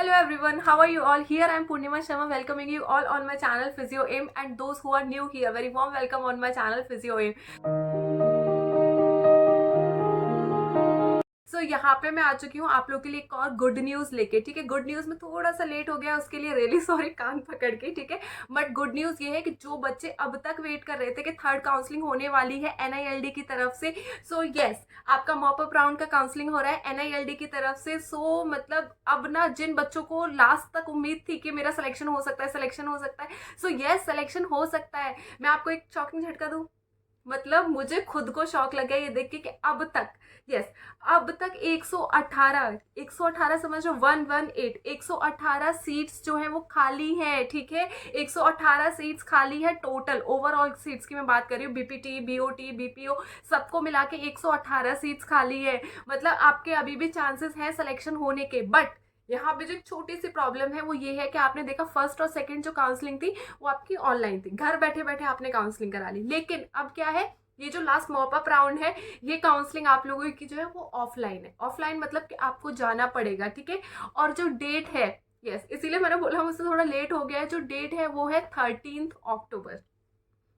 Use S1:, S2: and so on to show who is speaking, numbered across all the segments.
S1: Hello everyone, how are you all? Here I am Purnima Sharma welcoming you all on my channel Physio Aim, and those who are new here, very warm welcome on my channel Physio Aim. यहाँ पे मैं आ चुकी हूँ आप लोग के लिए एक और गुड न्यूज़ लेके। ठीक है, गुड न्यूज़ में थोड़ा सा लेट हो गया, उसके लिए रियली सॉरी कान पकड़ के। ठीक है, बट गुड न्यूज़ ये है कि जो बच्चे अब तक वेट कर रहे थे कि थर्ड काउंसलिंग होने वाली है NILD की तरफ से, सो यस आपका मॉप अप राउंड का काउंसलिंग हो रहा है NILD की तरफ से। सो मतलब अब ना जिन बच्चों को लास्ट तक उम्मीद थी कि मेरा सिलेक्शन हो सकता है, सिलेक्शन हो सकता है, सो यस सिलेक्शन हो सकता है। मैं आपको एक शॉकिंग झटका दूं, मतलब मुझे खुद को शौक लग गया ये देख के कि अब तक अब तक 118 समझ लो 118 118 सीट्स जो है वो खाली है। ठीक है, 118 सीट्स खाली है टोटल, ओवरऑल सीट्स की मैं बात कर रही हूँ, BPT BOT BPO सबको मिला के 118 सीट्स खाली है। मतलब आपके अभी भी चांसेस हैं सिलेक्शन होने के। बट यहाँ पे जो एक छोटी सी प्रॉब्लम है वो ये है कि आपने देखा फर्स्ट और सेकंड जो काउंसलिंग थी वो आपकी ऑनलाइन थी, घर बैठे बैठे आपने काउंसलिंग करा ली। लेकिन अब क्या है, ये जो लास्ट मॉप अप राउंड है ये काउंसलिंग आप लोगों की जो है वो ऑफलाइन है। ऑफलाइन मतलब कि आपको जाना पड़ेगा। ठीक है, और जो डेट है इसीलिए मैंने बोला मुझसे थोड़ा लेट हो गया है, जो डेट है वो है 13 अक्टूबर।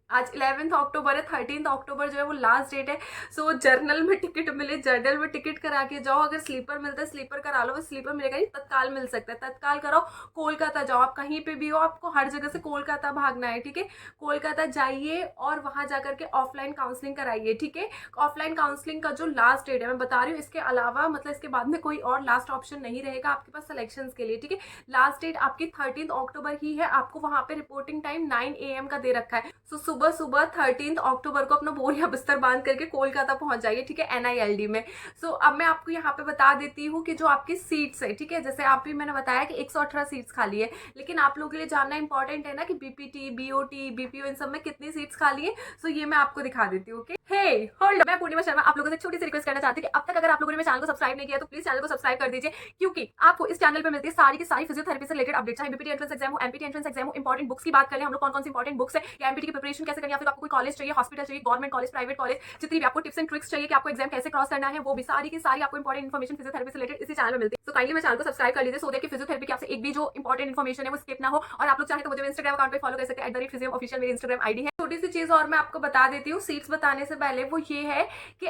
S1: आज 11 अक्टूबर है, 13 अक्टूबर जो है वो लास्ट डेट है। सो जर्नल में टिकट मिले, जर्नल में टिकट करा के जाओ। अगर स्लीपर मिलता है स्लीपर करा लो, स्लीपर मिलेगा नहीं तत्काल मिल सकता है, तत्काल कराओ। कोलकाता जाओ, आप कहीं पे भी हो आपको हर जगह से कोलकाता भागना है। ठीक है, कोलकाता जाइए और वहां जाकर के ऑफलाइन काउंसलिंग कराइए। ठीक है, ऑफलाइन काउंसलिंग का जो लास्ट डेट है मैं बता रही हूँ, इसके अलावा मतलब इसके बाद में कोई और लास्ट ऑप्शन नहीं रहेगा आपके पास सिलेक्शन के लिए। ठीक है, लास्ट डेट आपकी 13 अक्टूबर ही है। आपको वहां पे रिपोर्टिंग टाइम 9 AM का दे रखा है। सो सुबह सुबह 13 अक्टूबर को अपना बोरिया बिस्तर बांध करके कोलकाता पहुंच जाइए। ठीक है, NILD में। सो अब मैं आपको यहाँ पे बता देती हूँ कि जो आपकी सीट्स है, ठीक है, जैसे आप भी मैंने बताया कि 118 सीट्स खाली है, लेकिन आप लोगों के लिए जानना इंपॉर्टेंट है ना कि BPT BOT BPO इन सब में कितनी सीट्स खाली है। सो ये मैं आपको दिखा देती हूँ। होल्ड, मैं पूर्णिमा शर्मा आप लोगों से छोटी सी रिक्वेस्ट करना चाहती हूँ कि अब तक अगर आप लोगों ने मेरे चैनल को सब्सक्राइब नहीं किया तो प्लीज चैनल को सब्सक्राइब कर दीजिए, क्योंकि आपको इस चैनल पे मिलती है सारी की सारी फिजियोथेरेपी से रिलेटेड अपडेट, चाहे BPT एंट्रेंस एग्जाम हो, MPT एंट्रेंस एग्जाम हो, इंपॉर्टेंट बुक्स की बात करें हम लोग, कौन कौन सी इंपॉर्टेंट बुक्स है, या MPT की प्रिपरेशन कैसे करनी है, फिर आपको कोई कॉलेज चाहिए, हॉस्पिटल चाहिए, गवर्नमेंट कॉलेज, प्राइवेट कॉलेज, जितनी भी आपको टिप्स एंड ट्रिक्स चाहिए कि आपको एग्जाम कैसे क्रॉस करना है, वो भी सारी की सारी आपको इंपॉर्टेंट इन्फॉर्मेशन फिजियोथेरेपी से रिलेटेड इसी चैनल में मिलती है। तो काइंडली मेरे चैनल को सब्सक्राइब कर लीजिए, सो दैट कि फिजियोथेरेपी की आपसे एक भी जो इंपॉर्टेंट इन्फॉर्मेशन है वो स्किप ना हो। और आप लोग चाहे तो मुझे इंस्टाग्राम अकाउंट पे फॉलो कर सकते हैं, @physio_official मेरी इंस्टाग्राम आईडी है। छोटी सी चीज और मैं आपको बता देती हूँ सीट्स बताने से पहले, वो ये है कि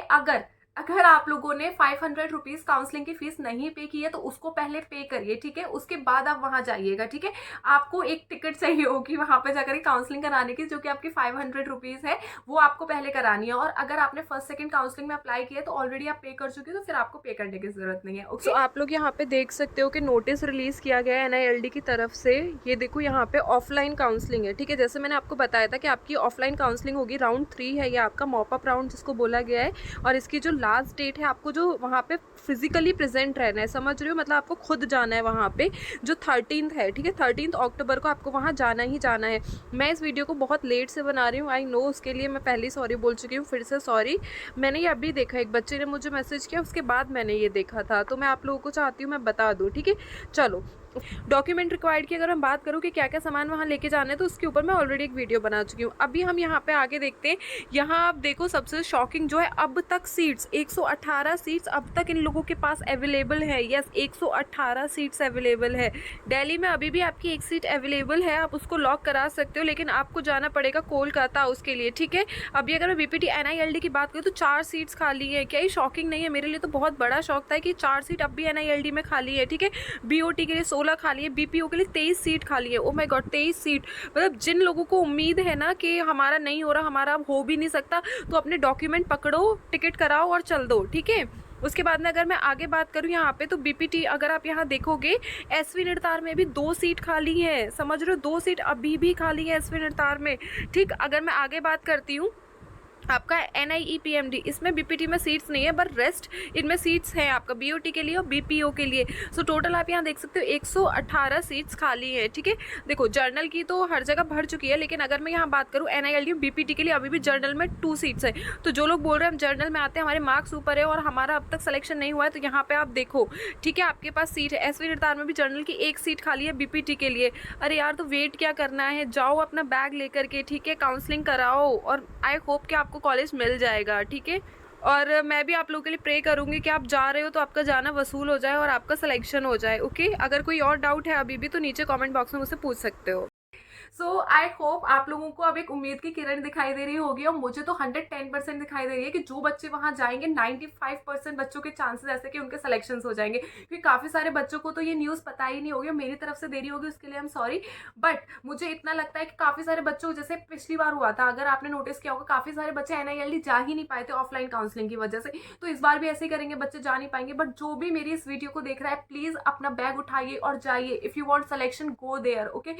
S1: अगर आप लोगों ने 500 रुपीज काउंसलिंग की फीस नहीं पे की है तो उसको पहले पे करिए। ठीक है, उसके बाद आप वहां जाइएगा। ठीक है, आपको एक टिकट चाहिए होगी वहां पे जाकर काउंसलिंग कराने की, जो कि आपकी 500 रुपीज है, वो आपको पहले करानी है। और अगर आपने फर्स्ट सेकंड काउंसलिंग में अप्लाई किया तो ऑलरेडी आप पे कर चुके हो, तो फिर आपको पे करने की जरूरत नहीं है। ओके, आप लोग यहाँ पे देख सकते हो कि नोटिस रिलीज किया गया है NILD की तरफ से। ये देखो यहाँ पे ऑफलाइन काउंसलिंग है। ठीक है, जैसे मैंने आपको बताया था कि आपकी ऑफलाइन काउंसलिंग होगी, राउंड 3 है ये आपका मॉप अप राउंड जिसको बोला गया है। और इसकी जो लास्ट डेट है, आपको जो वहाँ पे फिजिकली प्रेजेंट रहना है, समझ रहे हो, मतलब आपको खुद जाना है वहाँ पे, जो 13 है। ठीक है, 13 अक्टूबर को आपको वहाँ जाना ही जाना है। मैं इस वीडियो को बहुत लेट से बना रही हूँ, आई नो, उसके लिए मैं पहले सॉरी बोल चुकी हूँ, फिर से सॉरी। मैंने ये अभी देखा, एक बच्चे ने मुझे मैसेज किया, उसके बाद मैंने ये देखा था, तो मैं आप लोगों को चाहती हूँ मैं बता दूँ। ठीक है, चलो डॉक्यूमेंट रिक्वायर्ड की अगर हम बात करूँ कि क्या क्या सामान वहाँ लेके जाना है, तो उसके ऊपर मैं ऑलरेडी एक वीडियो बना चुकी हूँ। अभी हम यहाँ पे आगे देखते हैं। यहाँ आप देखो सबसे शॉकिंग जो है, अब तक सीट्स 118 सीट्स अब तक इन लोगों के पास अवेलेबल है। यस, 118 सीट्स अवेलेबल है। दिल्ली में अभी भी आपकी एक सीट अवेलेबल है, आप उसको लॉक करा सकते हो, लेकिन आपको जाना पड़ेगा कोलकाता उसके लिए। ठीक है, अभी अगर मैं BPT NILD की बात करूँ तो 4 सीट्स खाली है। क्या ये शॉकिंग नहीं है? मेरे लिए तो बहुत बड़ा शौक था कि 4 सीट अब भी NILD में खाली है। ठीक है, BOT के लिए 16 खाली है, BPO के लिए 23 सीट खाली है। Oh my God, 23 seat! मतलब जिन लोगों को उम्मीद है ना कि हमारा नहीं हो रहा, हमारा अब हो भी नहीं सकता, तो अपने डॉक्यूमेंट पकड़ो, टिकट कराओ और चल दो। ठीक है, उसके बाद में अगर मैं आगे बात करूँ यहाँ पे, तो BPT अगर आप यहाँ देखोगे, SV निर्तार में भी 2 सीट खाली है, समझ रहे हो, 2 सीट अभी भी खाली है SV निर्तार में। ठीक, अगर मैं आगे बात करती हूँ आपका NIE PMD, इसमें BPT में सीट्स नहीं है, बट रेस्ट इनमें सीट्स हैं आपका BOT के लिए और BPO के लिए। सो टोटल आप यहाँ देख सकते हो 118 सीट्स खाली है। ठीक है, देखो जर्नल की तो हर जगह भर चुकी है, लेकिन अगर मैं यहाँ बात करूँ NILD BPT के लिए अभी भी जर्नल में 2 सीट्स है। तो जो लोग बोल रहे हैं हम जर्नल में आते हैं, हमारे मार्क्स ऊपर है और हमारा अब तक सिलेक्शन नहीं हुआ है, तो यहाँ पे आप देखो, ठीक है, आपके पास सीट है। SV निर्तार में भी जर्नल की 1 सीट खाली है BPT के लिए। अरे यार, तो वेट क्या करना है, जाओ अपना बैग लेकर के, ठीक है, काउंसलिंग कराओ, और आई होप कि आपको कॉलेज मिल जाएगा। ठीक है, और मैं भी आप लोगों के लिए प्रे करूँगी कि आप जा रहे हो तो आपका जाना वसूल हो जाए और आपका सिलेक्शन हो जाए, ओके। अगर कोई और डाउट है अभी भी तो नीचे कमेंट बॉक्स में मुझसे पूछ सकते हो। सो आई होप आप लोगों को अब एक उम्मीद की किरण दिखाई दे रही होगी, और मुझे तो 110% दिखाई दे रही है कि जो बच्चे वहां जाएंगे 95% बच्चों के चांसेस ऐसे कि उनके सिलेक्शन हो जाएंगे, क्योंकि काफी सारे बच्चों को तो ये न्यूज पता ही नहीं होगी, और मेरी तरफ से देरी होगी उसके लिए आई एम सॉरी। बट मुझे इतना लगता है कि काफी सारे बच्चों, जैसे पिछली बार हुआ था, अगर आपने नोटिस किया होगा, काफी सारे बच्चे NILD जा ही नहीं पाए थे ऑफलाइन काउंसलिंग की वजह से। तो इस बार भी ऐसे ही करेंगे, बच्चे जा नहीं पाएंगे। बट जो भी मेरी इस वीडियो को देख रहा है, प्लीज अपना बैग उठाइए और जाइए। If you want selection, go there, okay.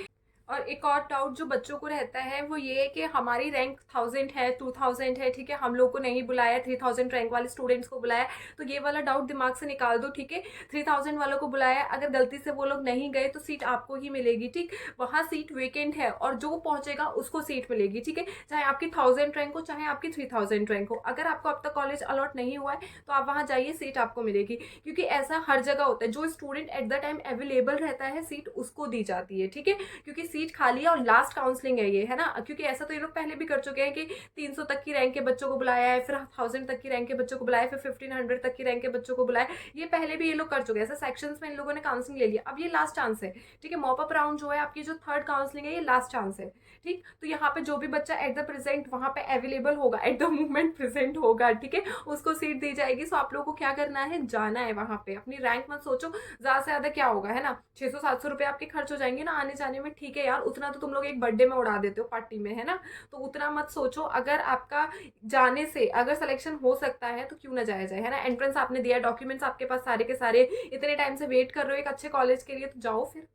S1: और एक और डाउट जो बच्चों को रहता है वो ये है कि हमारी रैंक 1000 है, 2000 है, ठीक है, हम लोग को नहीं बुलाया, 3000 रैंक वाले स्टूडेंट्स को बुलाया। तो ये वाला डाउट दिमाग से निकाल दो, ठीक है। 3000 वालों को बुलाया, अगर गलती से वो लोग नहीं गए तो सीट आपको ही मिलेगी, ठीक। वहाँ सीट वेकेंट है और जो पहुंचेगा उसको सीट मिलेगी, ठीक है। चाहे आपकी 1000 रैंक हो, चाहे आपकी 3000 रैंक हो। अगर आपको अब तक कॉलेज अलॉट नहीं हुआ है तो आप वहाँ जाइए, सीट आपको मिलेगी। क्योंकि ऐसा हर जगह होता है, जो student at the time available रहता है सीट उसको दी जाती है, ठीक है। क्योंकि सीट खाली है और लास्ट काउंसलिंग है ये, है ना। क्योंकि ऐसा तो ये लोग पहले भी कर चुके हैं कि 300 तक की रैंक के बच्चों को बुलाया है, फिर 1000 तक की रैंक के बच्चों को बुलाया, फिर 1500 तक की रैंक के बच्चों को बुलाया। ये पहले भी ये लोग कर चुके हैं, ऐसे सेक्शंस में इन लोगों ने काउंसलिंग ले लिया। अब ये लास्ट चांस है, ठीक है। मॉप अप राउंड जो है आपकी, जो थर्ड काउंसलिंग है, ये लास्ट चांस है, ठीक। तो यहाँ पे जो भी बच्चा एट द प्रेजेंट वहां पे अवेलेबल होगा, एट द मोमेंट प्रेजेंट होगा, ठीक है, उसको सीट दी जाएगी। सो आप लोगों को क्या करना है, जाना है वहां पे। अपनी रैंक मत सोचो, ज्यादा से ज्यादा क्या होगा, है ना, 600-700 रुपए आपके खर्च हो जाएंगे ना आने जाने में, ठीक है यार। उतना तो तुम लोग एक बर्थडे में उड़ा देते हो, पार्टी में, है ना। तो उतना मत सोचो। अगर आपका जाने से अगर सिलेक्शन हो सकता है तो क्यों ना जाया जाए, है ना। एंट्रेंस आपने दिया, डॉक्यूमेंट्स आपके पास सारे के सारे, इतने टाइम से वेट कर रहे हो एक अच्छे कॉलेज के लिए, तो जाओ फिर,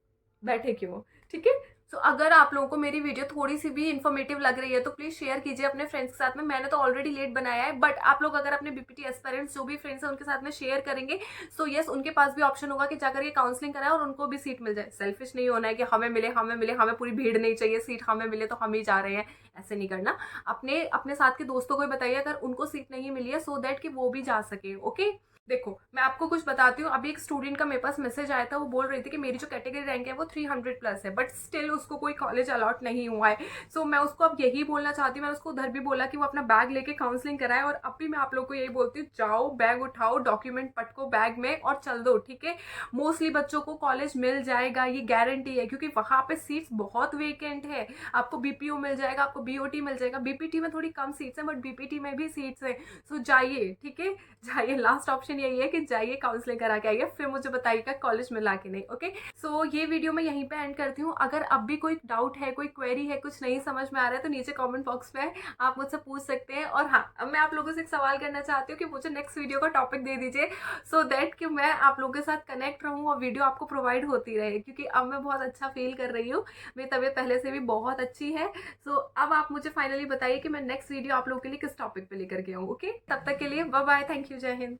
S1: बैठे क्यों, ठीक है। तो अगर आप लोगों को मेरी वीडियो थोड़ी सी भी इन्फॉर्मेटिव लग रही है तो प्लीज शेयर कीजिए अपने फ्रेंड्स के साथ में। मैंने तो ऑलरेडी लेट बनाया है, बट आप लोग अगर अपने BPT एस्पिरेंट्स जो भी फ्रेंड्स हैं उनके साथ में शेयर करेंगे, सो यस, उनके पास भी ऑप्शन होगा कि जाकर ये काउंसलिंग कराए और उनको भी सीट मिल जाए। सेल्फिश नहीं होना है कि हमें मिले, हमें मिले, हमें पूरी भीड़ नहीं चाहिए, सीट हमें मिले तो हम ही जा रहे हैं, ऐसे नहीं करना। अपने अपने साथ के दोस्तों को भी बताइए अगर उनको सीट नहीं मिली है, सो दैट कि वो भी जा सके, ओके। देखो मैं आपको कुछ बताती हूँ। अभी एक स्टूडेंट का मेरे पास मैसेज आया था, वो बोल रही थी कि मेरी जो कैटेगरी रैंक है वो 300 प्लस है, बट स्टिल उसको कोई कॉलेज अलॉट नहीं हुआ है। सो मैं उसको अब यही बोलना चाहती हूँ, मैं उसको उधर भी बोला कि वो अपना बैग लेके काउंसलिंग कराए, और अब भी मैं आप लोग को यही बोलती हूँ, जाओ बैग उठाओ, डॉक्यूमेंट पटको बैग में और चल दो, ठीक है। मोस्टली बच्चों को कॉलेज मिल जाएगा, ये गारंटी है, क्योंकि वहां पे सीट्स बहुत वेकेंट है। आपको BPO मिल जाएगा, आपको BOT मिल जाएगा। BPT में थोड़ी कम सीट्स है, बट BPT में भी सीट्स है। सो जाइए, ठीक है, जाइए। लास्ट ऑप्शन यही है कि जाइए काउंसलिंग करा के आइए, फिर मुझे बताइएगा कॉलेज मिला के नहीं, ओके। सो ये वीडियो मैं यहीं पे एंड करती हूँ। अगर अब भी कोई डाउट है, कोई क्वेरी है, कुछ नहीं समझ में आ रहा है, तो नीचे कमेंट बॉक्स में आप मुझसे पूछ सकते हैं। और हाँ, अब मैं आप लोगों से एक सवाल करना चाहती हूँ कि मुझे नेक्स्ट वीडियो का टॉपिक दे दीजिए, सो दैट कि मैं आप लोगों के साथ कनेक्ट रहूँ और वीडियो आपको प्रोवाइड होती रहे, क्योंकि अब मैं बहुत अच्छा फील कर रही हूँ। मेरी तबीयत पहले से भी बहुत अच्छी है। सो अब आप मुझे फाइनली बताइए कि मैं नेक्स्ट वीडियो आप लोगों के लिए किस टॉपिक पे लेकर के आऊँ, ओके। तब तक के लिए बाय बाय, थैंक यू, जय हिंद।